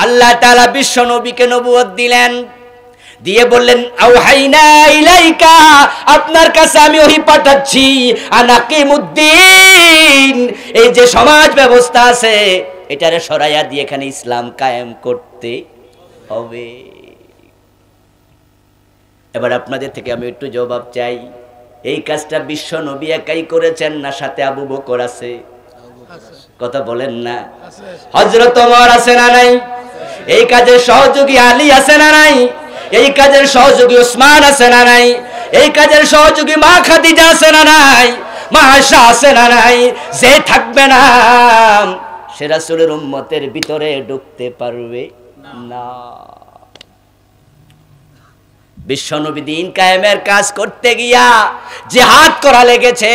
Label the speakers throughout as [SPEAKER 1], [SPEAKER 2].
[SPEAKER 1] আল্লাহ তাআলা বিশ্ব নবীকে নবুয়ত দিলেন, দিয়ে বললেন আওহাইনা ইলাইকা, আপনার কাছে আমি ওহী পাঠাচ্ছি, আনাকিমুদ্দিন, এই যে সমাজ ব্যবস্থা আছে এটারে সরাইয়া দিয়ে এখানে ইসলাম কায়েম করতে হবে। এবার আপনাদের থেকে আমি একটু জবাব চাই, এই কাজটা বিশ্ব নবী একাই করেছেন না সাথে আবু বকর আছে? কথা বলেন না। হযরত ওমর আছে না নাই? এই কাজের সহযোগী আলী আছে না নাই? এই কাজের সহযোগী উসমান আছে না নাই? এই কাজের সহযোগী মা খাদিজা আছে না নাই? মা আয়েশা আছে না নাই? যে থাকবে না সে রাসূলের উম্মতের ভিতরে ঢুকতে পারবে না। বিশ্বনবী দিন কায়েমের কাজ করতে গিয়া জিহাদ করা লেগেছে।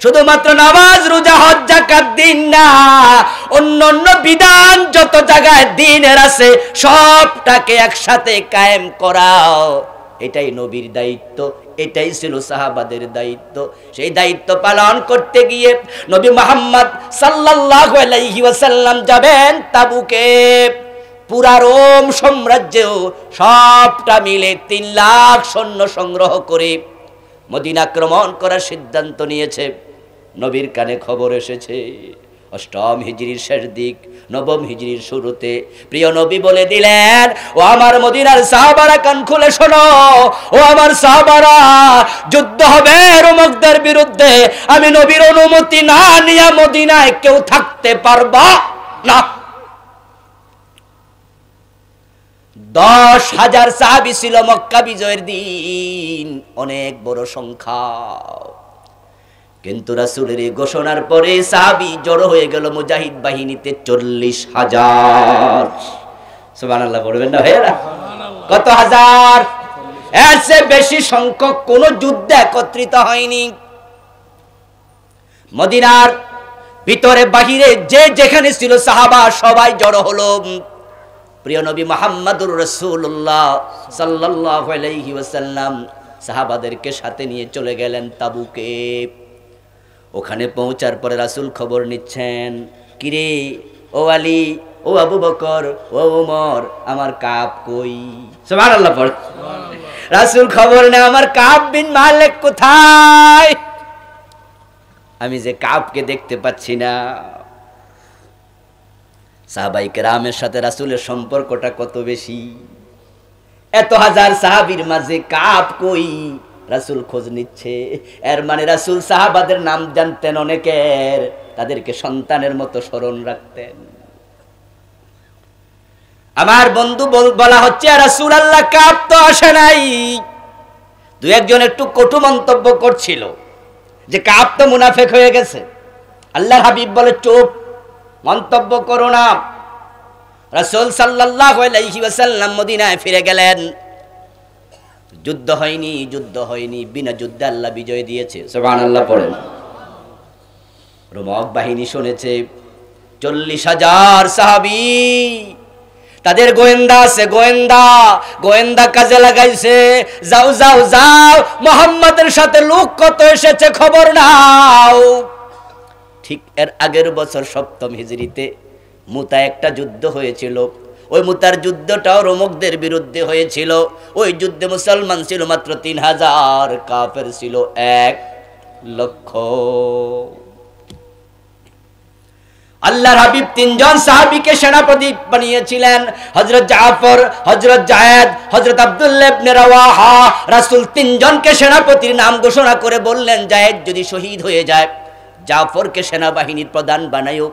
[SPEAKER 1] শুধুমাত্র নামাজ রোজা হজ যাকাত দিন না, অন্যান্য বিধান যত জায়গায় দ্বীনের আছে সবটাকে একসাথে কায়েম করাও, এটাই নবীর দায়িত্ব, এটাই ছিল সাহাবাদের দায়িত্ব। সেই দায়িত্ব পালন করতে গিয়ে নবী মুহাম্মদ সাল্লাল্লাহু আলাইহি ওয়াসাল্লাম যাবেন তাবুকে। পুরা রোম সাম্রাজ্যেও সবটা মিলে 3 লাখ সৈন্য সংগ্রহ করে মদিনা আক্রমণ করার সিদ্ধান্ত নিয়েছে। নবীর কানে খবর এসেছে 8ম হিজরির শেষ দিক, 9ম হিজরির শুরুতে প্রিয় নবী বলে দিলেন, ও আমার মদিনার সাহাবারা কান খুলে শোনো, ও আমার সাহাবারা, যুদ্ধ হবে রোমকদের বিরুদ্ধে। আমি নবীর অনুমতি না নিয়ে মদিনায় কেউ থাকতে পারবা না। 10,000 সাহাবী ছিল মক্কা বিজয়ের দিন, অনেক বড় সংখ্যা। কিন্তু রাসূলের এই ঘোষণার পরে সাহাবী জড়ো হয়ে গেল মুজাহিদ বাহিনীতে 40,000। সুবহানাল্লাহ বলবেন না ভাইরা? কত হাজার? এর চেয়ে বেশি সংখ্যক কোন যুদ্ধে একত্রিত হয়নি। মদিনার ভিতরে বাহিরে যে যেখানে ছিল সাহাবা সবাই জড়ো হলো। প্রিয় নবী মুহাম্মদুর রাসূলুল্লাহ সাল্লাল্লাহু আলাইহি ওয়াসাল্লাম সাহাবাদেরকে সাথে নিয়ে চলে গেলেন তাবুকে। ওখানে পৌঁছার পরে রাসূল খবর নিচ্ছেন, কিরে ও আলী, ও আবু বকর, ও ওমর, আমার কাব কই? সুবহানাল্লাহ পড়। রাসূল খবর নেয়, আমার কাব বিন মালিক কোথায়? আমি যে কাবকে দেখতে পাচ্ছি না। সাহাবায়ে কেরামের সাথে রাসূলের সম্পর্কটা কত বেশি, এত হাজার সাহাবীর মাঝে কাব কই? রাসূল খোঁজ নিচ্ছে। এর মানে রাসূল সাহাবাদের নাম জানতেন অনেকের, তাদেরকে সন্তানের মতো স্মরণ রাখতেন। আমার বন্ধু বলা হচ্ছে, রাসূলুল্লাহ কাব তো আসে নাই। দু একজন একটু কটু মন্তব্য করছিল যে কাব তো মুনাফিক হয়ে গেছে। আল্লাহর হাবিব বলে, চুপ, মন্তব্য করো না। রাসূল সাল্লাল্লাহু আলাইহি ওয়াসাল্লাম মদিনায় ফিরে গেলেন। যুদ্ধ হয়নি, বিনা যুদ্ধে আল্লাহ বিজয় দিয়েছে। সুবহানাল্লাহ পড়েন। রোমক বাহিনী শুনেছে 40,000 সাহাবী, তাদের গোয়েন্দা আছে, গোয়েন্দা কাজে লাগাইছে। যাও যাও যাও, মুহাম্মাদের সাথে লোক কত এসেছে খবর নাও। ঠিক এর আগের বছর 7ম হিজরিতে মুতা একটা যুদ্ধ হয়েছিল। ওই মুতার যুদ্ধটাও রোমকদের বিরুদ্ধে হয়েছিল। ওই যুদ্ধে মুসলমান ছিল মাত্র 3,000, কাফের ছিল 1 লক্ষ। আল্লাহর হাবিব 3 জন সাহাবীকে সেনাপতি বানিয়েছিলেন, হযরত জাফর, হযরত জায়েদ, হযরত আব্দুল্লাহ ইবনে রাওয়াহা। রাসূল 3 জনকে সেনাপতির নাম ঘোষণা করে বললেন, জায়েদ যদি শহীদ হয়ে যায় জাফরকে সেনাবাহিনীর প্রধান বানায়ো,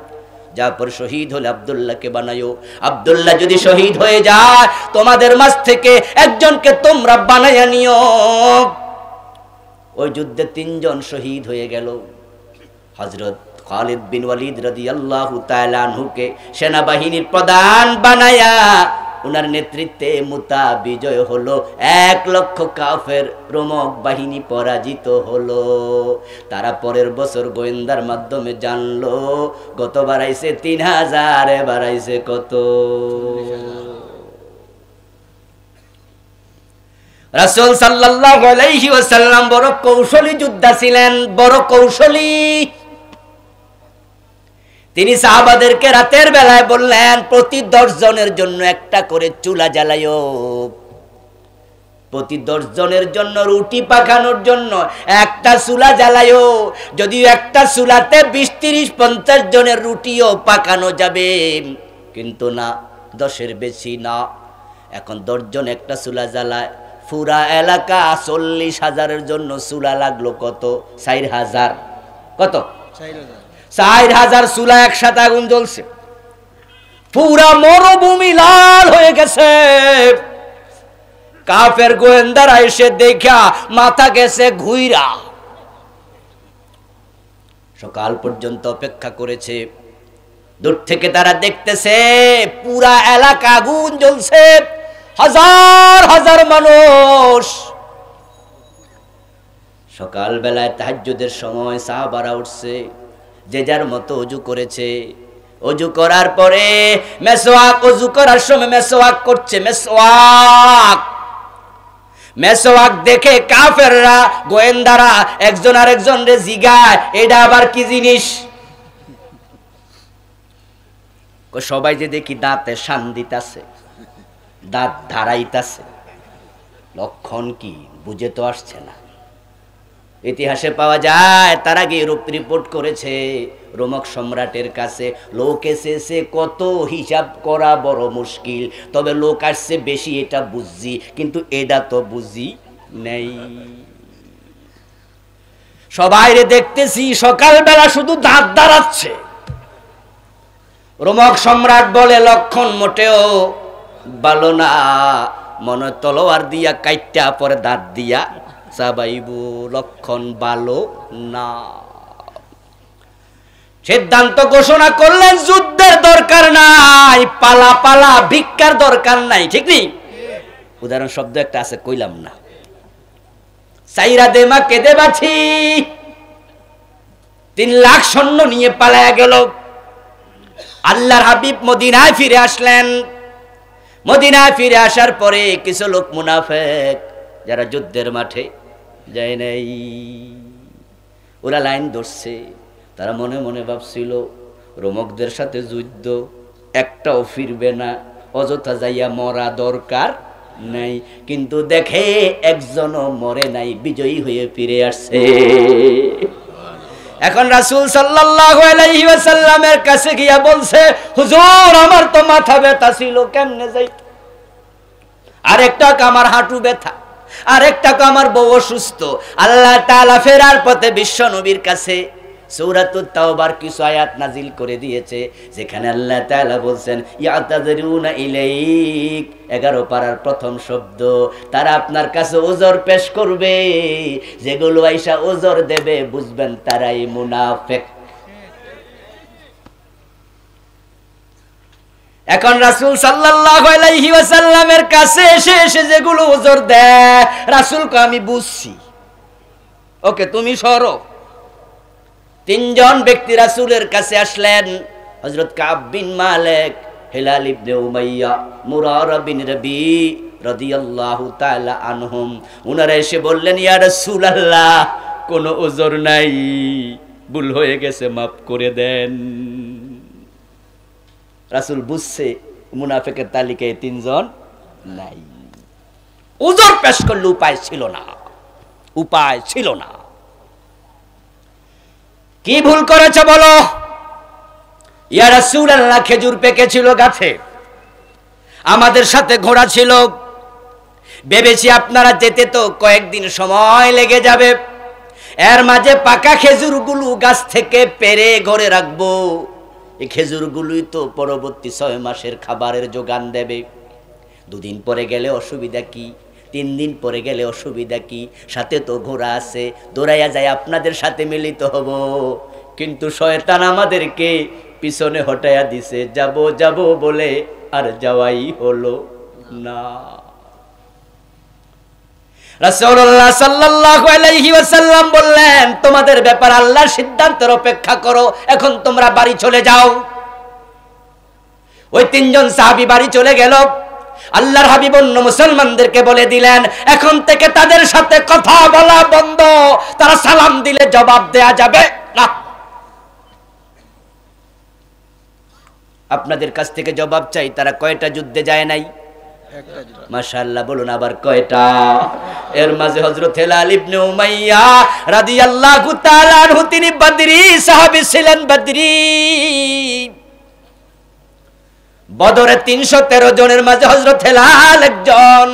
[SPEAKER 1] জাফর শহীদ হলে আব্দুল্লাহকে বানায়ো, আব্দুল্লাহ যদি শহীদ হয়ে যায় তোমাদের মাঝ থেকে একজনকে তোমরা বানায়া নিও। ওই যুদ্ধে 3 জন শহীদ হয়ে গেল। হযরত খালিদ বিন ওয়ালিদ রাদিয়াল্লাহু তাআলা আনহুকে সেনাবাহিনীর প্রধান বানায়া উনার নেতৃত্বে মুতা বিজয় হলো। 1 লক্ষ কাফের রোমক বাহিনী পরাজিত হলো। তারা পরের বছর গোয়েন্দার মাধ্যমে জানলো গতবার আইছে 3,000, এবার আইছে কত? রাসূল সাল্লাল্লাহু আলাইহি ওয়াসাল্লাম বড় কৌশলী যোদ্ধা ছিলেন, বড় কৌশলী। তিনি সাহাবাদেরকে রাতের বেলায় বললেন, প্রতি 10 জনের জন্য একটা করে চুলা জ্বালাইও, প্রতি 10 জনের জন্য রুটি পাকানোর জন্য একটা চুলা জ্বালাইও। যদিও একটা চুলাতে 20, 30, 50 জনের রুটিও পাকানো যাবে, কিন্তু না, 10-এর বেশি না। এখন 10 জন একটা চুলা জ্বালায়, পুরা এলাকা 40,000-এর জন্য চুলা লাগলো কত? 4,000। কত? 4,000 চুলা একসাথে আগুন জ্বলছে, পুরা মরুভূমি লাল হয়ে গেছে। কাফের গোয়েন্দারা এসে দেখা মাথা গেছে ঘুইরা। সকাল পর্যন্ত অপেক্ষা করেছে, দূর থেকে তারা দেখতেছে পুরা এলাকা আগুন জ্বলছে, হাজার হাজার মানুষ। সকাল বেলায় তাহাজ্জুদের সময় সাহাবারা উঠছে, যে যার মতো ওযু করেছে। ওযু করার পরে মেসওয়াক, ওযু করার সময় মেসওয়াক করছে, মেসওয়াক দেখে কাফেররা গোয়েন্দারা একজন আরেকজন রে জিগায়, এটা আবার কি জিনিস? সবাই যে দেখি দাঁতে শান দিতাছে, দাঁত ধারাইতাছে, লক্ষণ কি বুঝে তো আসছে না। ইতিহাসে পাওয়া যায় তারা গিয়ে রিপোর্ট করেছে রোমক সম্রাটের কাছে। লোক এসেছে কত, হিসাব করা বড় মুশকিল, তবে লোক আসছে বেশি এটা বুঝছি, কিন্তু এটা তো বুঝি নেই। সবাই রে দেখতেছি সকালবেলা শুধু দাঁত দাঁড়াচ্ছে। রোমক সম্রাট বলে, লক্ষণ মোটেও ভালো না, মনে তলোয়ার দিয়া কাইটা পরে দাঁত দিয়া চাবাইবু, লক্ষণ ভালো না। সিদ্ধান্ত ঘোষণা করলেন, যুদ্ধের দরকার নাই, পালা পালা ভিক্ষার দরকার নাই। ঠিক নেই? উদাহরণ শব্দ একটা আছে, কইলাম না। সাইরা দেমা কেঁদে বাছি 3 লাখ সৈন্য নিয়ে পালায়া গেল। আল্লাহর হাবিব মদিনায় ফিরে আসলেন। মদিনায় ফিরে আসার পরে কিছু লোক মুনাফিক, যারা যুদ্ধের মাঠে যায় নাই, ওরা লাইন ধরছে। তারা মনে মনে ভাবছিল রোমকদের সাথে যুদ্ধ, একটাও ফিরবে না, অযথা যাইয়া মরা দরকার নাই। কিন্তু দেখে একজনও মরে নাই, বিজয়ী হয়ে ফিরে আসছে। এখন রাসূল সাল্লাল্লাহু আলাইহি ওয়াসাল্লামের কাছে গিয়া বলছে, হুজুর আমার তো মাথা ব্যথা ছিল, কেমনে যাই? আরেকটা আমার হাঁটু ব্যথা, আরেকটা আমার বউ অসুস্থ। আল্লাহ তাআলা ফেরার পথে বিশ্ব নবীর কাছে সূরাতুত তাওবার কিছু আয়াত নাজিল করে দিয়েছে, যেখানে আল্লাহ তাআলা বলছেন, ইয়াতাযিরুনা ইলাইক, 11 পারার প্রথম শব্দ, তারা আপনার কাছে ওজর পেশ করবে, যেগুলো আইসা ওজর দেবে বুঝবেন তারাই মুনাফিক। এখন রাসূল সাল্লাল্লাহু আলাইহি ওয়াসাল্লামের কাছে এসে এসে যেগুলো ওজর দেয়, রাসূলকে আমি বুঝছি, ওকে তুমি সরো। 3 জন ব্যক্তি রাসূলের কাছে আসলেন, হযরত কাব বিন মালিক, হিলাল ইবনে উমাইয়া, মুরারা বিন রবি রাদিয়াল্লাহু তাআলা আনহুম। উনারা এসে বললেন, ইয়া রাসূলুল্লাহ, কোনো ওজর নাই, ভুল হয়ে গেছে, মাফ করে দেন। রাসূল বুঝছে মুনাফিকের তালিকায় 3 জন নাই। ওজর পেশ করলে উপায় ছিল না, উপায় ছিল না। কি ভুল করেছে বলো? ইয়া রাসূলুল্লাহ, খেজুর পেকেছিল গাছে, আমাদের সাথে ঘোড়া ছিল, ভেবেছি আপনারা যেতে তো কয়েকদিন সময় লেগে যাবে, এর মাঝে পাকা খেজুরগুলো গাছ থেকে পেড়ে ঘরে রাখবো। এই খেজুরগুলোই তো পরবর্তী 6 মাসের খাবারের যোগান দেবে। 2 দিন পরে গেলে অসুবিধা কি? 3 দিন পরে গেলে অসুবিধা কি? সাথে তো ঘোড়া আছে, দৌড়াইয়া যায় আপনাদের সাথে মিলিত হব। কিন্তু শয়তান আমাদেরকে পিছনে হটাইয়া দিছে, যাব যাব বলে আর যাওয়াই হলো না। রাসূলুল্লাহ সাল্লাল্লাহু আলাইহি ওয়াসাল্লাম বললেন, তোমাদের ব্যাপার আল্লাহর সিদ্ধান্তের অপেক্ষা করো, এখন তোমরা বাড়ি চলে যাও। ওই 3 জন সাহাবী বাড়ি চলে গেল। আল্লাহর হাবিব অন্য মুসলমানদেরকে বলে দিলেন, এখন থেকে তাদের সাথে কথা বলা বন্ধ, তারা সালাম দিলে জবাব দেয়া যাবে না। আপনাদের কাছ থেকে জবাব চাই, তারা কয়টা যুদ্ধে যায় নাই? মাশাআল্লাহ বলুন আবার কয়টা? এর মাঝে হযরত হেলাল ইবনে উমাইয়া রাদিয়াল্লাহু তাআলা আনহু তিনি বদরি সাহাবী ছিলেন। বদরি বদরে 313 জনের মাঝে হযরত হেলাল একজন।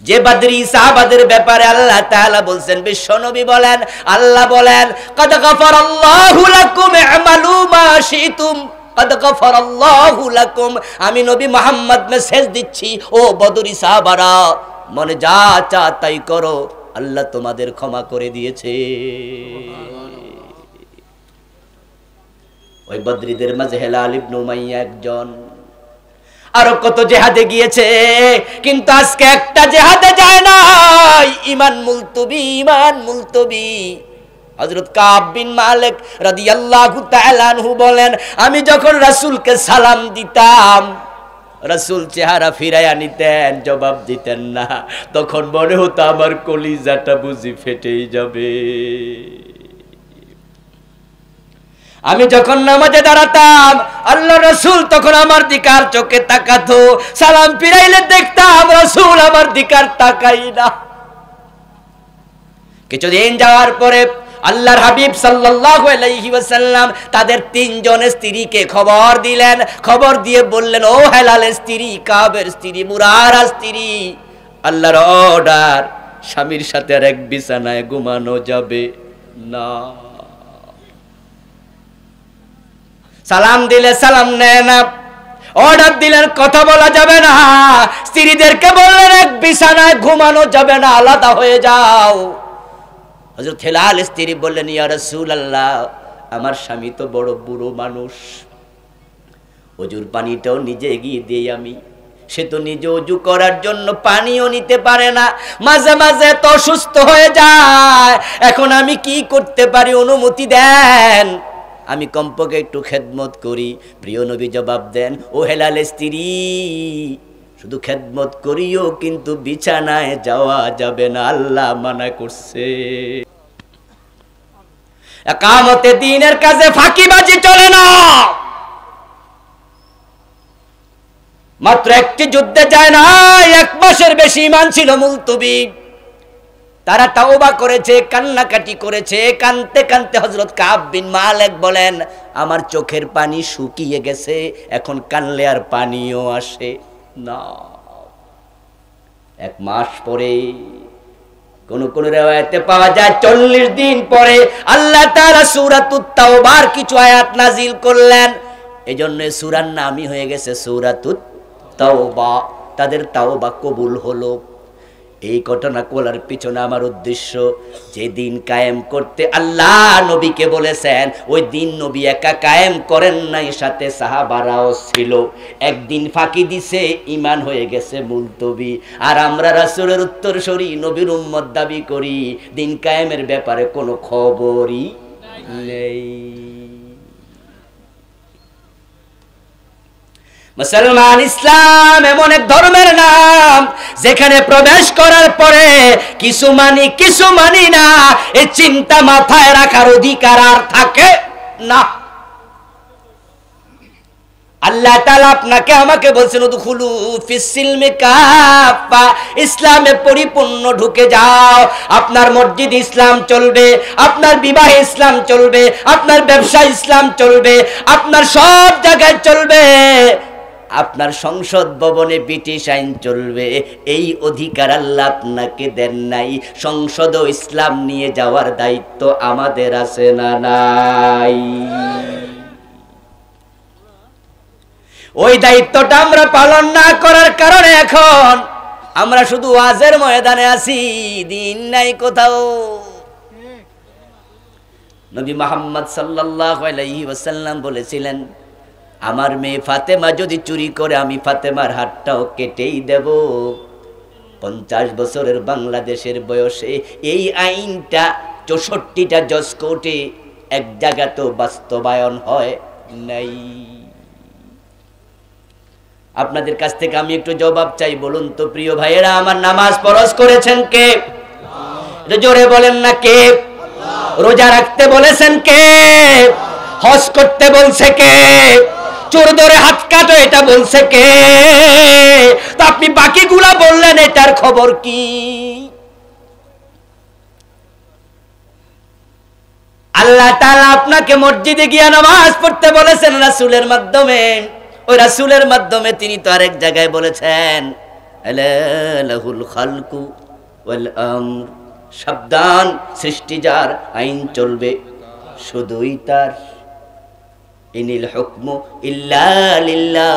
[SPEAKER 1] যে বদরি সাহাবাদের ব্যাপারে আল্লাহ তাআলা বলছেন, বিশ্বনবী বলেন, আল্লাহ বলেন, কদ গফারাল্লাহু লাকুম আমালু মা শিতুম, কদ গফারাল্লাহু লাকুম। আমি নবী মুহাম্মদ মেসেজ দিচ্ছি, ও বদরি সাহাবারা, মনে যা চা তাই করো, আল্লাহ তোমাদের ক্ষমা করে দিয়েছে। ওই বদরীদের মাঝে হেলাল ইবনে উমাইয়া একজন। আরো কত জিহাদে গিয়েছে, কিন্তু আজকে একটা জিহাদে যায় নাই। ঈমান মুলতবি, ঈমান মুলতবি। হযরত কাব বিন মালিক রাদিয়াল্লাহু তাআলা আনহু বলেন, আমি যখন রাসূলকে সালাম দিতাম, রাসূল চেহারা ফিরাইয়া নিতেন, জবাব দিতেন না। তখন মনে হতো আমার কলিজাটা বুঝি ফেটেই যাবে। আমি যখন নামাজে দাঁড়াতাম, আল্লাহ রাসূল তখন আমার দিকে আর চোখে তাকাতো, সালাম ফিরাইলে দেখতাম রাসূল আমার দিকে আর তাকাই না। কিছুদিন যাওয়ার পরে আল্লাহর হাবিব সাল্লাল্লাহু আলাইহি ওয়াসাল্লাম তাদের 3 জন স্ত্রীকে খবর দিলেন। খবর দিয়ে বললেন, ও হেলালের স্ত্রী, কাবের স্ত্রী, মুরারার স্ত্রী, আল্লাহর অর্ডার, স্বামীর সাথে আর এক বিছানায় ঘুমানো যাবে না। সালাম দিলে সালাম নেয় না, অর্ডার দিলেন কথা বলা যাবে না। স্ত্রীদেরকে বললেন এক বিছানায় ঘুমানো যাবে না, আলাদা হয়ে যাও। হযরত হেলাল স্ত্রী বললেন, ইয়া রাসূলুল্লাহ, আমার স্বামী তো বড় বুড়ো মানুষ, ওজুর পানিটাও নিজে এগিয়ে দেই আমি, সে তো নিজে ওযু করার জন্য পানিও নিতে পারে না, মাঝে মাঝে তো অসুস্থ হয়ে যায়। এখন আমি কি করতে পারি, অনুমতি দেন, আমি কমপক্ষে একটু খেদমত করি। প্রিয় নবী জবাব দেন, ও হেলালের স্ত্রী, শুধু খেদমত করিও, কিন্তু বিছানায় যাওয়া যাবে না, আল্লাহ মানা করছে। ইকামতে দ্বীনের কাজে ফাঁকিবাজি চলে না। মাত্র একটি যুদ্ধে যায় না, 1 মাসের বেশি ঈমান ছিল মুলতবি। তারা তাওবা করেছে, কান্নাকাটি করেছে, কানতে কানতে হযরত কাব বিন মালিক বলেন, আমার চোখের পানি শুকিয়ে গেছে, এখন কানলে আর পানিও আসে না। 1 মাস পরে, কোন কোন riwayate পাওয়া যায় 40 দিন পরে আল্লাহ তাআলা সূরাতুত তাওবার কিছু আয়াত নাজিল করলেন। এজন্য সূরার নামই হয়ে গেছে সূরাতুত তাওবা। তাদের তাওবা কবুল হলো। এই ঘটনা বলার পিছনে আমার উদ্দেশ্য, যে দিন কায়েম করতে আল্লাহ নবীকে বলেছেন, ওই দিন নবী একা কায়েম করেন নাই, সাথে সাহাবারাও ছিল। একদিন ফাঁকি দিছে, ঈমান হয়ে গেছে মুলতবি। আর আমরা রাসূলের উত্তরসূরি, নবীর উম্মত দাবি করি, দিন কায়েমের ব্যাপারে কোনো খবরই নেই। মুসলমান, ইসলাম এমন এক ধর্মের নাম, যেখানে প্রবেশ করার পরে কিছু মানি কিছু মানি না, এই চিন্তা মাথায় রাখার অধিকার আর থাকে না। আল্লাহ তাআলা আপনাকে আমাকে বলছেন, উদখুলু ফিস সিলমি কাফা, ইসলামে পরিপূর্ণ ঢুকে যাও। আপনার মসজিদ ইসলাম চলবে, আপনার বিবাহে ইসলাম চলবে, আপনার ব্যবসা ইসলাম চলবে, আপনার সব জায়গায় চলবে, আপনার সংসদ ভবনে ব্রিটিশ আইন চলবে। এই অধিকার আল্লাহ আপনাকে দেন নাই। সংসদ ও ইসলাম নিয়ে যাওয়ার দায়িত্ব আমাদের আছে না নাই? ওই দায়িত্বটা আমরা পালন না করার কারণে এখন আমরা শুধু ওয়াজের ময়দানে আছি, দিন নাই কোথাও। নবী মুহাম্মদ সাল্লাল্লাহু আলাইহি ওয়াসাল্লাম বলেছিলেন, আমার মেয়ে ফাতেমা যদি চুরি করে, আমি ফাতেমার হাতটাও কেটেই দেব। 50 বছরের বাংলাদেশের বয়সে এই আইনটা 64টা জজ কোর্টে এক জায়গাতেও বাস্তবায়ন হয় নাই। আপনাদের কাছ থেকে আমি একটু জবাব চাই, বলুন তো প্রিয় ভাইয়েরা, আমার নামাজ ফরজ করেছেন কে? জোরে বলেন না কে? রোজা রাখতে বলেছেন কে? হজ করতে বলছে কে? চোর ধরে হাত কাটো এটা বলছে কে? তো আপনি বাকিগুলা বললেন, এটার খবর কি? আল্লাহ তাআলা আপনাকে মসজিদে গিয়ে নামাজ পড়তে বলেছেন রাসূলের মাধ্যমে। ওই রাসূলের মাধ্যমে তিনি তো আরেক জায়গায় বলেছেন, আলা লাহুল খালকু ওয়াল আমর, সাবধান, সৃষ্টি যার, আইন চলবে শুধুই তার। ইনিল হুকমু ইল্লা লিল্লাহ,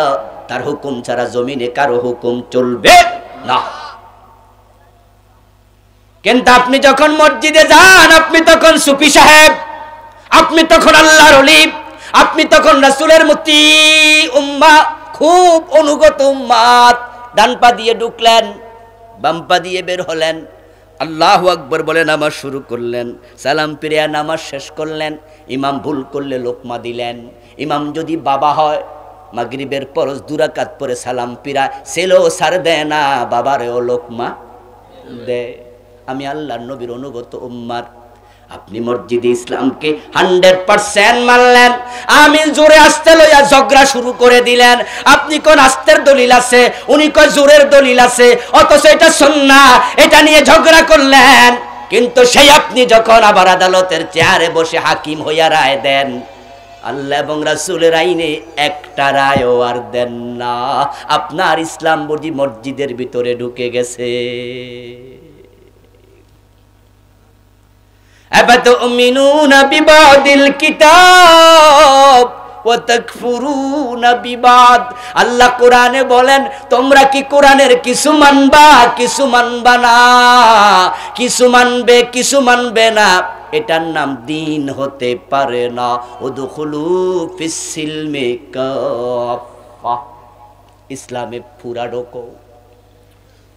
[SPEAKER 1] তার হুকুম ছাড়া জমিনে কারো হুকুম চলবে না। কিন্তু আপনি যখন মসজিদে যান, আপনি তখন সুফি সাহেব, আপনি তখন আল্লাহর ওলি, আপনি তখন রাসূলের মুতি উম্মাহ, খুব অনুগত উম্মাত। ডান পা দিয়ে ঢুকলেন, বাম পা দিয়ে বের হলেন, আল্লাহু আকবার বলে নামাজ শুরু করলেন, সালাম ফিরিয়ে নামাজ শেষ করলেন। ইমাম ভুল করলে লোকমা দিলেন। ইমাম যদি বাবা হয়, মাগরিবের ফরজ 2 রাকাত পরে সালাম ফিরা, ছেলেও ছাড় দেয় না, বাবারেও লোকমা দেয়। আমি আল্লাহর নবীর অনুগত উম্মার। আপনি মসজিদে ইসলামকে 100% মানলেন, আমি জোরে আসতে লইয়া ঝগড়া শুরু করে দিলেন। আপনি কোন আস্তের দলিল আছে, উনি কয় জোরের দলিল আছে, অথচ এটা সুন্নাহ, এটা নিয়ে ঝগড়া করলেন। কিন্তু সেই আপনি যখন আবার আদালতের চেয়ারে বসে হাকিম হইয়া রায় দেন, আল্লাহ এবং রাসূলের আইনে একটা রায়ও আর দেন না, আপনার ইসলাম বুঝি মসজিদের ভিতরে ঢুকে গেছে। আফাতুমিনুনা বিবাদিল কিতাব ওয়া তাকফুরুনা বিবাদ। আল্লাহ কোরআনে বলেন, তোমরা কি কোরআনের কিছু মানবা, কিছু মানবা না, কিছু মানবে, কিছু মানবে না, এটার নাম দিন হতে পারে না। উদখুলু ফিস সিলমি কাফা, ইসলামে পুরা ঢোকো,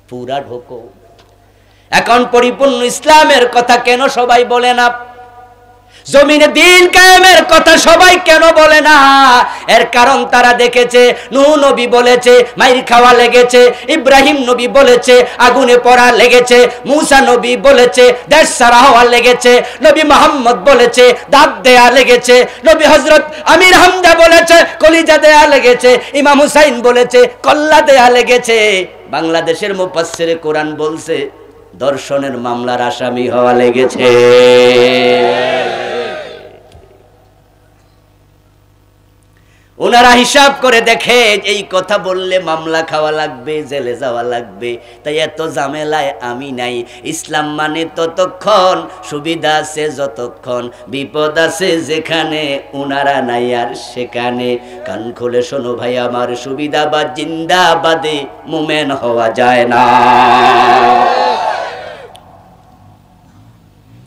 [SPEAKER 1] পুরা ঢোকো। এখন পরিপূর্ণ ইসলামের কথা কেন সবাই বলে না? জমিনে দিন কায়েমের কথা সবাই কেন বলে না? এর কারণ তারা দেখেছে, নূহ নবী বলেছে মাইর খাওয়া লেগেছে, ইব্রাহিম নবী বলেছে আগুনে পড়া লেগেছে, মূসা নবী বলেছে দেশ ছাড়া হওয়া লেগেছে, নবী মুহাম্মদ বলেছে দাঁত দেয়া লেগেছে, নবী হযরত আমির হামজা বলেছে কলিজা দেয়া লেগেছে, ইমাম হুসাইন বলেছে কল্লা দেয়া লেগেছে। বাংলাদেশের মুফাসসিরে কোরআন বলছে দর্শনের মামলার আসামি হওয়া লেগেছে। ওনারা হিসাব করে দেখে এই কথা বললে মামলা খাওয়া লাগবে, জেলে যাওয়া লাগবে, তাই এত ঝামেলায় আমি নাই। ইসলাম মানে ততক্ষণ, সুবিধা আছে যতক্ষণ, বিপদ আছে যেখানে, ওনারা নাই আর সেখানে। কান খুলে শোনো ভাই আমার, সুবিধাবাদ জিন্দাবাদে মুমেন হওয়া যায় না।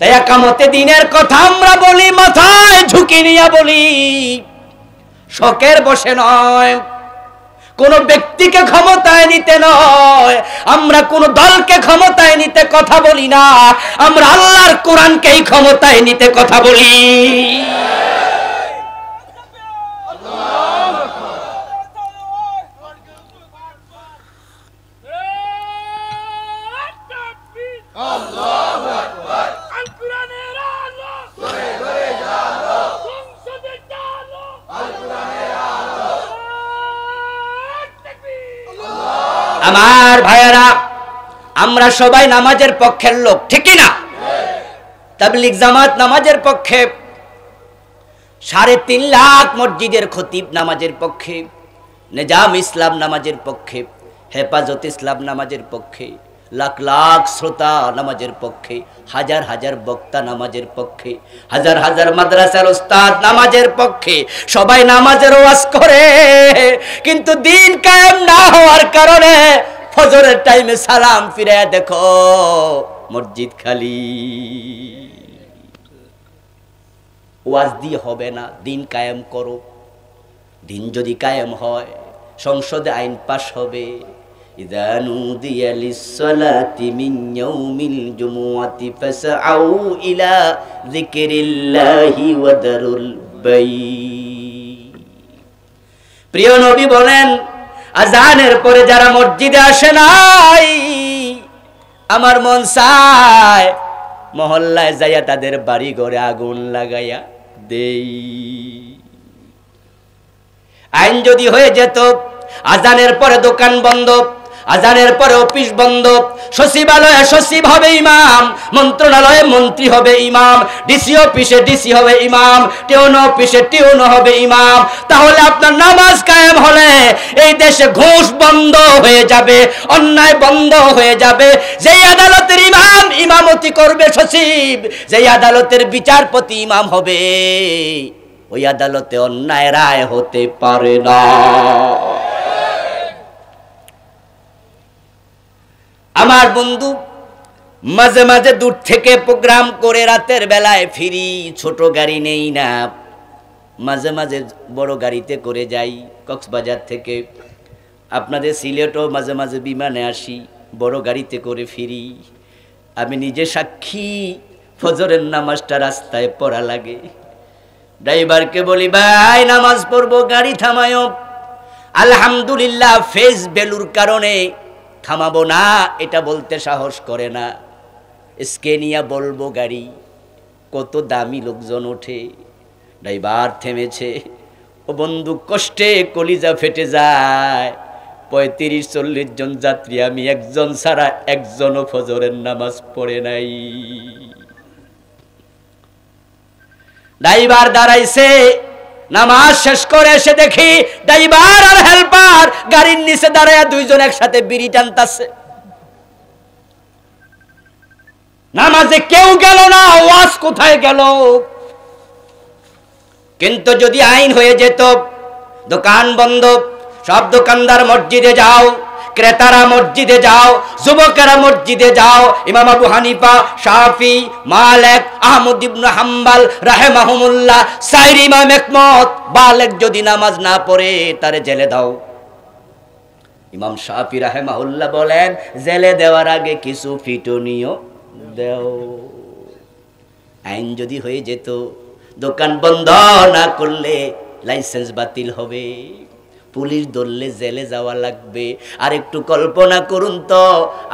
[SPEAKER 1] তাই একামতে দিনের কথা আমরা বলি, মাথায় ঝুঁকি নিয়ে বলি, শখের বসে নয়, কোন ব্যক্তিকে ক্ষমতায় নিতে নয়, আমরা কোন দলকে ক্ষমতায় নিতে কথা বলি না, আমরা আল্লাহর কোরআনকেই ক্ষমতায় নিতে কথা বলি। আমার ভাইয়েরা, আমরা সবাই নামাজের পক্ষের লোক, ঠিক কি না? তাবলীগ জামাত নামাজের পক্ষে, 3.5 লাখ মসজিদের খতিব নামাজের পক্ষে, নিজাম ইসলাম নামাজের পক্ষে, হেফাজত ইসলাম নামাজের পক্ষে, লাখ লাখ শ্রোতা নামাজের পক্ষে, হাজার হাজার বক্তা নামাজের পক্ষে, হাজার হাজার মাদ্রাসার উস্তাদ নামাজের পক্ষে, সবাই নামাজের ওয়াজ করে। কিন্তু দিন কায়েম না হওয়ার কারণে ফজরের টাইমে সালাম ফিরে দেখো মসজিদ খালি। ওয়াজ দিয়ে হবে না, দিন কায়েম করো। দিন যদি কায়েম হয়, সংসদে আইন পাস হবে, ইযা নুদিয়া লিস-সালাতি মিন ইয়াউমিল জুমুআতি ফাসআউ ইলা যিকরিল্লাহি ওয়া দারুল বাই। প্রিয় নবী বলেন, আযানের পরে যারা মসজিদে আসে নাই, আমার মন চায় মহল্লায় যাইয়া তাদের বাড়ি ঘরে আগুন লাগাইয়া দেই। আইন যদি হয়ে যেত আজানের পরে দোকান বন্ধ, আজানের পরে অফিস বন্ধ, সচিবালয়ে সচিব হবে ইমাম, মন্ত্রণালয়ে মন্ত্রী হবে ইমাম, ডিসি অফিসে ডিসি হবে ইমাম, টিউন অফিসে টিউন হবে ইমাম, তাহলে আপনার নামাজ কায়েম হলে এই দেশে ঘুষ বন্ধ হয়ে যাবে, অন্যায় বন্ধ হয়ে যাবে। যেই আদালতের ইমাম ইমামতি করবে সচিব, যেই আদালতের বিচারপতি ইমাম হবে, ওই আদালতে অন্যায় রায় হতে পারে না। আমার বন্ধু মাঝে মাঝে দূর থেকে প্রোগ্রাম করে রাতের বেলায় ফিরি, ছোট গাড়ি নেই না, মাঝে মাঝে বড় গাড়িতে করে যাই কক্সবাজার থেকে। আপনাদের সিলেটও মাঝে মাঝে বিমানে আসি, বড় গাড়িতে করে ফিরি। আমি নিজে সাক্ষী, ফজরের নামাজটা রাস্তায় পড়া লাগে। ড্রাইভারকে বলি, ভাই নামাজ পড়বো, গাড়ি থামায়ো। আলহামদুলিল্লাহ ফেস ভ্যালুর কারণে থামাবো না এটা বলতে সাহস করে না। স্কেনিয়া বলবো গাড়ি, কত দামি লোকজন ওঠে। ড্রাইভার থেমেছে, ও বন্ধু কষ্টে কলিজা ফেটে যায়। 35-40 জন যাত্রী, আমি একজন ছাড়া একজনও ফজরের নামাজ পড়ে নাই। ড্রাইভার দাঁড়াইছে, নামাজ শেষ করে এসে দেখি ড্রাইভার আর হেল্পার গাড়ির নিচে দাঁড়ায় দুইজন একসাথে বিড়ি টানতাছে। নামাজে কেউ গেল না, ওয়াজ কোথায় গেল? কিন্তু যদি আইন হয়ে যেত দোকান বন্ধ, সব দোকানদার মসজিদে যাও, ক্রেতারা মসজিদে যাও, যুবকেরা মসজিদে যাও, ইমাম আবু হানিফা, শাফি, মালিক, আহমদ ইবনে হাম্বল রাহিমাহুমুল্লাহ, চার ইমাম একমত, বালেগ যদি নামাজ না পড়ে তারে জেলে দাও। ইমাম শাফি রাহিমাহুল্লাহ বলেন, জেলে দেওয়ার আগে কিছু পিটুনিও দাও। আইন যদি হয়ে যেত দোকান বন্ধ না করলে লাইসেন্স বাতিল হবে, পুলিশ ধরলে জেলে যাওয়া লাগবে। আর একটু কল্পনা করুন তো,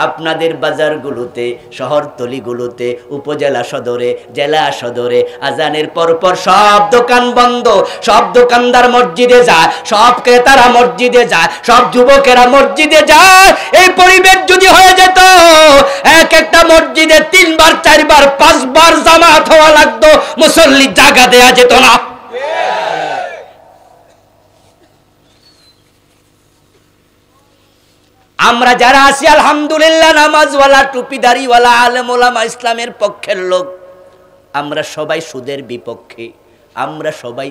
[SPEAKER 1] আপনাদের বাজারগুলোতে, শহরতলিগুলোতে, উপজেলা সদরে, জেলা সদরে আজানের পরপর সব দোকান বন্ধ, সব দোকানদার মসজিদে যায়, সব ক্রেতারা মসজিদে যায়, সব যুবকেরা মসজিদে যায়। এই পরিবেশ যদি হয়ে যেত, এক একটা মসজিদে 3 বার 4 বার 5 বার জামাত হওয়া লাগতো, মুসল্লি জায়গা দেয়া যেত না। আমরা যারা আছি আলহামদুলিল্লাহ, নামাজওয়ালা, টুপিদারিওয়ালা, আলেম ওলামা, ইসলামের পক্ষের লোক, আমরা সবাই সুদের বিপক্ষে, আমরা সবাই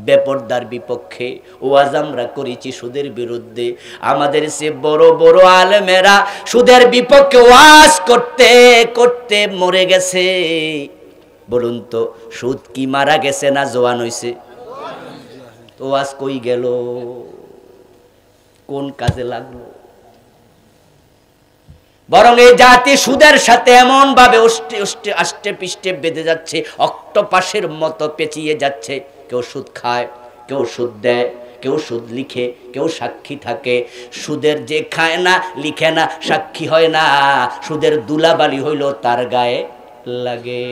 [SPEAKER 1] বেপরদার বিপক্ষে। ওয়াজ আমরা করেছি সুদের বিরুদ্ধে। আমাদের সে বড় বড় আলেমেরা সুদের বিপক্ষে ওয়াজ করতে করতে মরে গেছে। বলুন তো, সুদ কি মারা গেছে না জোয়ান হইছে? তো ওয়াজ কই গেল, কোন কাজে লাগলো? বরং এই জাতি সুদের সাথে এমন ভাবে আষ্টে পৃষ্ঠে বেঁধে যাচ্ছে, অক্টোপাসের মতো পেঁচিয়ে যাচ্ছে। কেউ সুদ খায়, কেউ সুদ দেয়, কেউ সুদ লিখে, কেউ সাক্ষী থাকে। সুদের যে খায় না, লিখে না, সাক্ষী হয় না, সুদের দুলাবালি হইল তার গায়ে লাগে।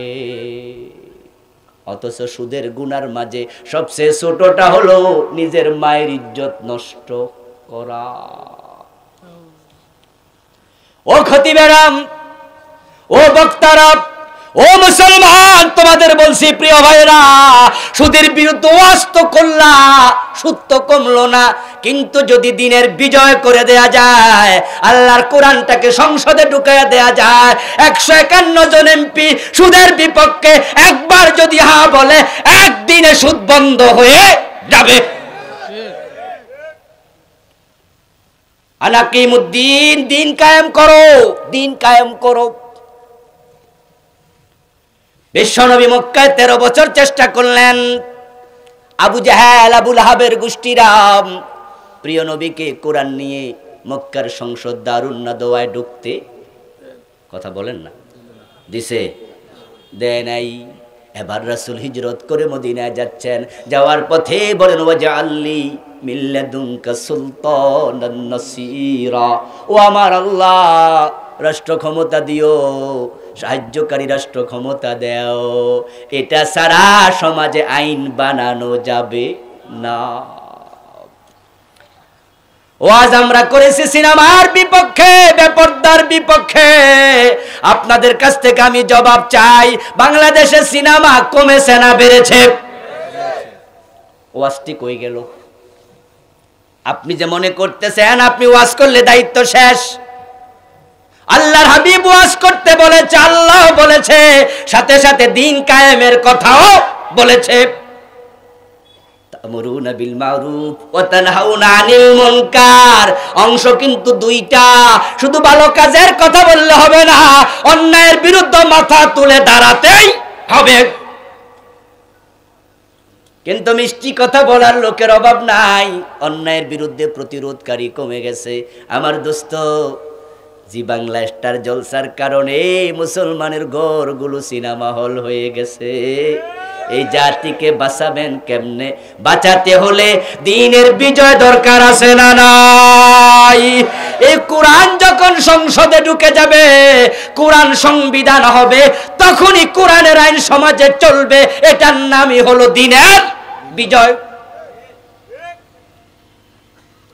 [SPEAKER 1] অথচ সুদের গুনার মাঝে সবচেয়ে ছোটটা হলো নিজের মায়ের ইজ্জত নষ্ট করা। ও খতিবেরাম, ও বক্তারা, ও মুসলমান, তোমাদের বলছি প্রিয় ভাইরা, সুদের বিরুদ্ধে ওয়াজ তো করলা, সুদ তো কমলো না। কিন্তু যদি দিনের বিজয় করে দেয়া যায়, আল্লাহর কোরআনটাকে সংসদে ঢুকাইয়া দেয়া যায়, 151 জন এমপি সুদের বিপক্ষে একবার যদি হা বলে, একদিনে সুদ বন্ধ হয়ে যাবে। আনাকিমুদ্দিন, দিন কায়েম করো, দিন কায়েম করো। বিশ্বনবী মক্কায় 13 বছর চেষ্টা করলেন। আবু জাহেল, আবু লাহাবের গোষ্ঠীরাম প্রিয় নবীকে কোরআন নিয়ে মক্কার সংসদ দারুন নাদওয়ায় ঢুকতে কথা বলেন না, দিছে? দেয় নাই। এবার রাসূল হিজরত করে মদিনায় যাচ্ছেন, যাওয়ার পথে বলেন, ওয়াজআললি মিন লাদুনকা সুলতানান নাসীরা, ও আমার আল্লাহ রাষ্ট্র ক্ষমতা দিও, সাহায্যকারী রাষ্ট্র ক্ষমতা দাও। এটা সারা সমাজে আইন বানানো যাবে না। ওয়াজ আমরা করেছি সিনেমার বিপক্ষে, বেপরদার বিপক্ষে। আপনাদের কাছ থেকে আমি জবাব চাই, বাংলাদেশে সিনেমা কমেছে না বেড়েছে? ওয়াজটি কই গেল? আপনি যে মনে করতেছেন আপনি ওয়াজ করলে দায়িত্ব শেষ। আল্লাহর হাবিব ওয়াজ করতে বলেছে, আল্লাহ বলেছে, সাথে সাথে দিন কায়েমের কথাও বলেছে। তা'মুরুনা বিল মা'রুফ ওয়া তানহাউনা আনিল মুনকার। অংশ কিন্তু দুইটা। শুধু ভালো কাজের কথা বললে হবে না, অন্যায়ের বিরুদ্ধে মাথা তুলে দাঁড়াতেই হবে। কিন্তু মিষ্টি কথা বলার লোকের অভাব নাই, অন্যায়ের বিরুদ্ধে প্রতিরোধকারী কমে গেছে। আমার দোস্ত, জি বাংলা স্টার জলসার কারণে মুসলমানের ঘরগুলো সিনেমা হল হয়ে গেছে। এই জাতিকে বাঁচাবেন কেমনে? বাঁচাতে হলে দ্বীনের বিজয় দরকার আছে না নাই? এই কোরআন যখন সংসদে ঢুকে যাবে, কোরআন সংবিধান হবে, তখনই কোরআনের আইন সমাজে চলবে। এটার নামই হলো দ্বীনের বিজয়।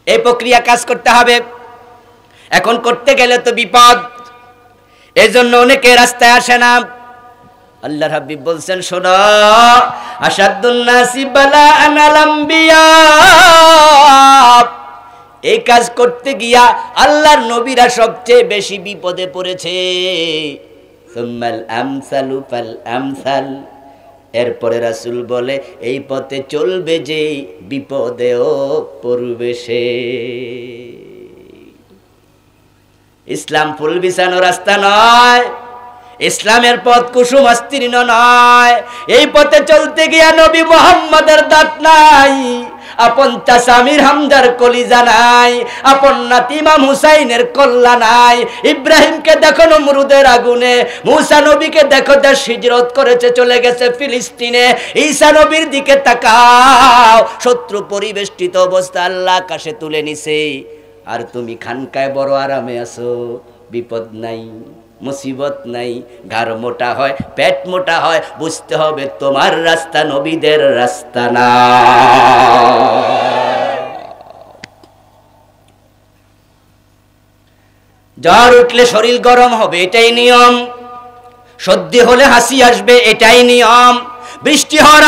[SPEAKER 1] এই প্রক্রিয়া কাজ করতে হবে। এখন করতে গেলে তো বিপদ, এজন্য অনেকে রাস্তায় আসে না। আল্লাহর হাবিব বলছেন, শোনো, আশাদ্দুন নাসি বালাআন আল আম্বিয়া। এই কাজ করতে গিয়া আল্লাহর নবীরা সবচেয়ে বেশি বিপদে পড়েছে। সুম্মাল আমসালু ফাল আমসাল। এরপরে রাসূল বলে, এই পথে চলবে যে বিপদেও পড়বে সে। ইসলাম ফুল বিছানো রাস্তা নয়, ইসলামের পথ কুসুমাস্তীর্ণ নয়। এই পথে চলতে গিয়া নবী মুহাম্মদের দাঁত নাই, আপন চাচা আমির হামজার কলিজা নাই, আপন নাতি ইমাম হুসাইনের কল্লা নাই। ইব্রাহিমকে দেখো নমরুদের আগুনে, মুসা নবীকে দেখো দেশ হিজরত করেছে, চলে গেছে ফিলিস্তিনে। ঈসা নবীর দিকে তাকাও, শত্রু পরিবেষ্টিত অবস্থা, আল্লাহ আকাশে তুলে নিছে। আর তুমি খানকায় বড় আরামে আছো, বিপদ নাই, মুসিবত নাই, ঘাড় মোটা হয়, পেট মোটা হয়। বুঝতে হবে তোমার রাস্তা নবীদের রাস্তা না। জ্বর উঠলে শরীর গরম হবে, এটাই নিয়ম। সর্দি হলে হাসি আসবে, এটাই নিয়ম। বৃষ্টি হওয়ার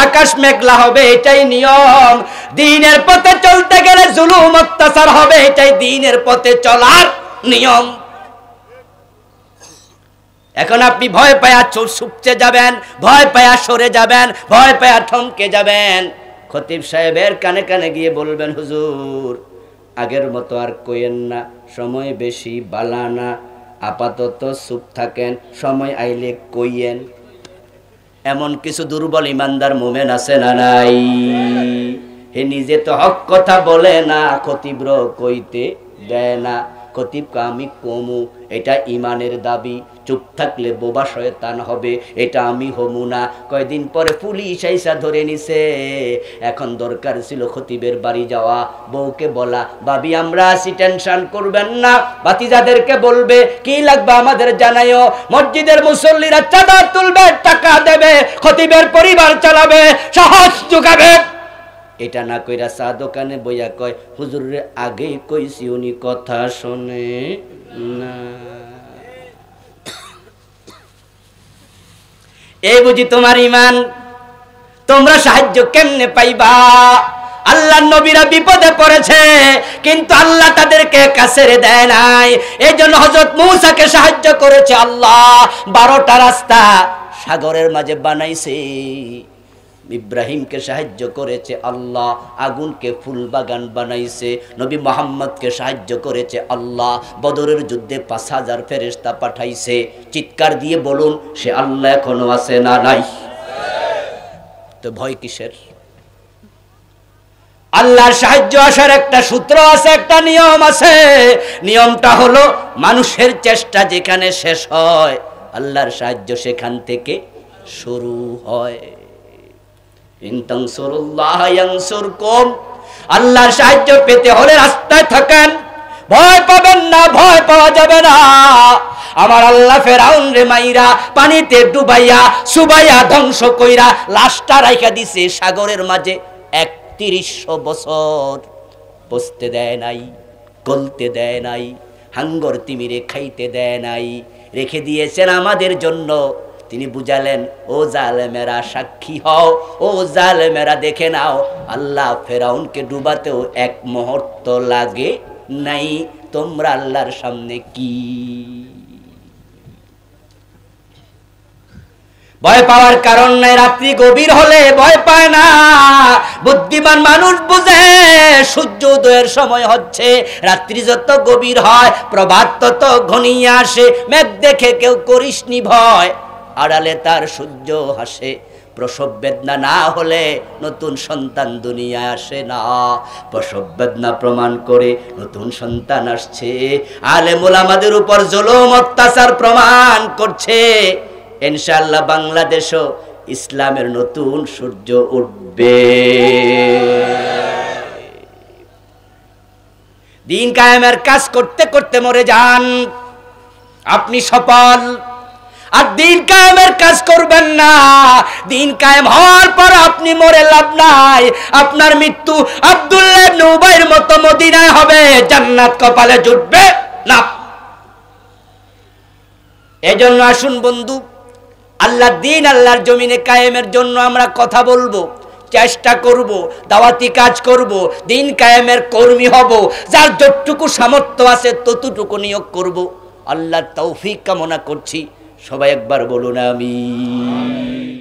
[SPEAKER 1] আকাশ মেঘলা হবে, এটাই নিয়ম। দ্বীনের পথে চলতে গেলে জুলুম অত্যাচার হবে, এটাই দ্বীনের পথে চলার নিয়ম। এখন আপনি ভয় পায়া ছুপছে যাবেন, ভয় পায়া সরে যাবেন, ভয় পায়া থমকে যাবেন। খতিব সাহেবের কানে কানে গিয়ে বলবেন, হুজুর আগের মতো আর কইেন না, সময় বেশি বালানা, আপাতত চুপ থাকেন, সময় আইলে কইয়েন। এমন কিছু দুর্বল ইমানদার মোমেন আছে না নাই? হে নিজে তো হক কথা বলে না, খতিব্র কইতে দেয় না। খতিবকে আমি কমু, এটা ইমানের দাবি। চুপ থাকলে বোবা শয়তান হবে, এটা আমি হমু না। কয়দিন পরে পুলিশ আইসা ধরে নিছে। এখন দরকার ছিল খতিবের বাড়ি যাওয়া, বউকে বলা, ভাবি আমরা আছি, টেনশন করবেন না, ভাতিজাদেরকে বলবে, কি লাগবে আমাদের জানাইও। মসজিদের মুসল্লিরা চাঁদা তুলবে, টাকা দেবে, খতিবের পরিবার চালাবে, সাহস যোগাবে। এটা না কইরা চা দোকানে বইয়া কয়, হুজুরে আগেই কইছি, উনি কথা শোনে না। এই বুঝি তোমার ইমান? তোমরা সাহায্য কেমনে পাইবা? আল্লাহর নবীরা বিপদে পড়েছে, কিন্তু আল্লাহ তাদেরকে কাছে দেয় নাই। এই জন্য হযরত মূসাকে সাহায্য করেছে আল্লাহ। 12টা রাস্তা সাগরের মাঝে বানাইছে। ইব্রাহিমকে সাহায্য করেছে আল্লাহ, আগুনকে ফুল বাগান বানাইছে। নবী মুহাম্মদকে সাহায্য করেছে আল্লাহ, বদরের যুদ্ধে 5000 ফেরেশতা পাঠাইছে। চিৎকার দিয়ে বলুন, সে আল্লাহ এখনো আছে না নাই? তো ভয় কিসের? আল্লাহর সাহায্য আসার একটা সূত্র আছে, একটা নিয়ম আছে। নিয়মটা হলো, মানুষের চেষ্টা যেখানে শেষ হয়, আল্লাহর সাহায্য সেখান থেকে শুরু হয়। আল্লাহর সাহায্য পেতে হলে রাস্তায় থাকেন, ভয় পাবেন না, ভয় পাওয়া যাবে না। আমার আল্লাহ ফেরাউন রে মাইরা পানিতে ডুবাইয়া সুবাইয়া ধ্বংস কইরা লাশটা রাইখা দিছে সাগরের মাঝে ৩১০০ বছর বসতে দেয় নাই, গলতে দেয় নাই, হাঙ্গর তিমিরে খাইতে দেয় নাই, রেখে দিয়েছেন আমাদের জন্য। তিনি বুঝালেন, ও জালেমেরা সাক্ষী হও, ও জালেমেরা দেখে নাও, আল্লাহ ফেরাউনকে ডুবাতেও এক মুহূর্ত লাগে নাই, তোমরা আল্লাহর সামনে কি? ভয় পাওয়ার কারণ নাই। রাত্রি গভীর হলে ভয় পায় না। বুদ্ধিমান মানুষ বুঝে সূর্য উদয়ের সময় হচ্ছে, রাত্রি যত গভীর হয় প্রভাত তত ঘনিয়ে আসে। মেঘ দেখে কেউ করিসনি ভয়, আড়ালে তার সূর্য হাসে। প্রসব বেদনা না হলে নতুন সন্তান দুনিয়ায় আসে না। প্রসব বেদনা প্রমাণ করে নতুন সন্তান আসছে। আলেম ওলামাদের উপর জুলুম অত্যাচার প্রমাণ করছে। ইনশাআল্লাহ বাংলাদেশও ইসলামের নতুন সূর্য উঠবে। দিন কায়েমের কাজ করতে করতে মরে যান, আপনি সফল। আর দিন কায়েমের কাজ করবেন না, দিন কায়েম হওয়ার পর আপনি মরে লাভ নাই। আপনার মৃত্যু আব্দুল্লাহ ইবনে উবাইর মতো মদিনায় হবে, জান্নাত কপালে জুটবে না। এজন্য আসুন বন্ধু, আল্লাহর দিন আল্লাহর জমিনে কায়েমের জন্য আমরা কথা বলবো, চেষ্টা করব, দাওয়াতি কাজ করব, দিন কায়েমের কর্মী হব। যার যতটুকু সামর্থ্য আছে ততটুকু নিয়োগ করব। আল্লাহর তৌফিক কামনা করছি। সবাই একবার বলুন আমিন।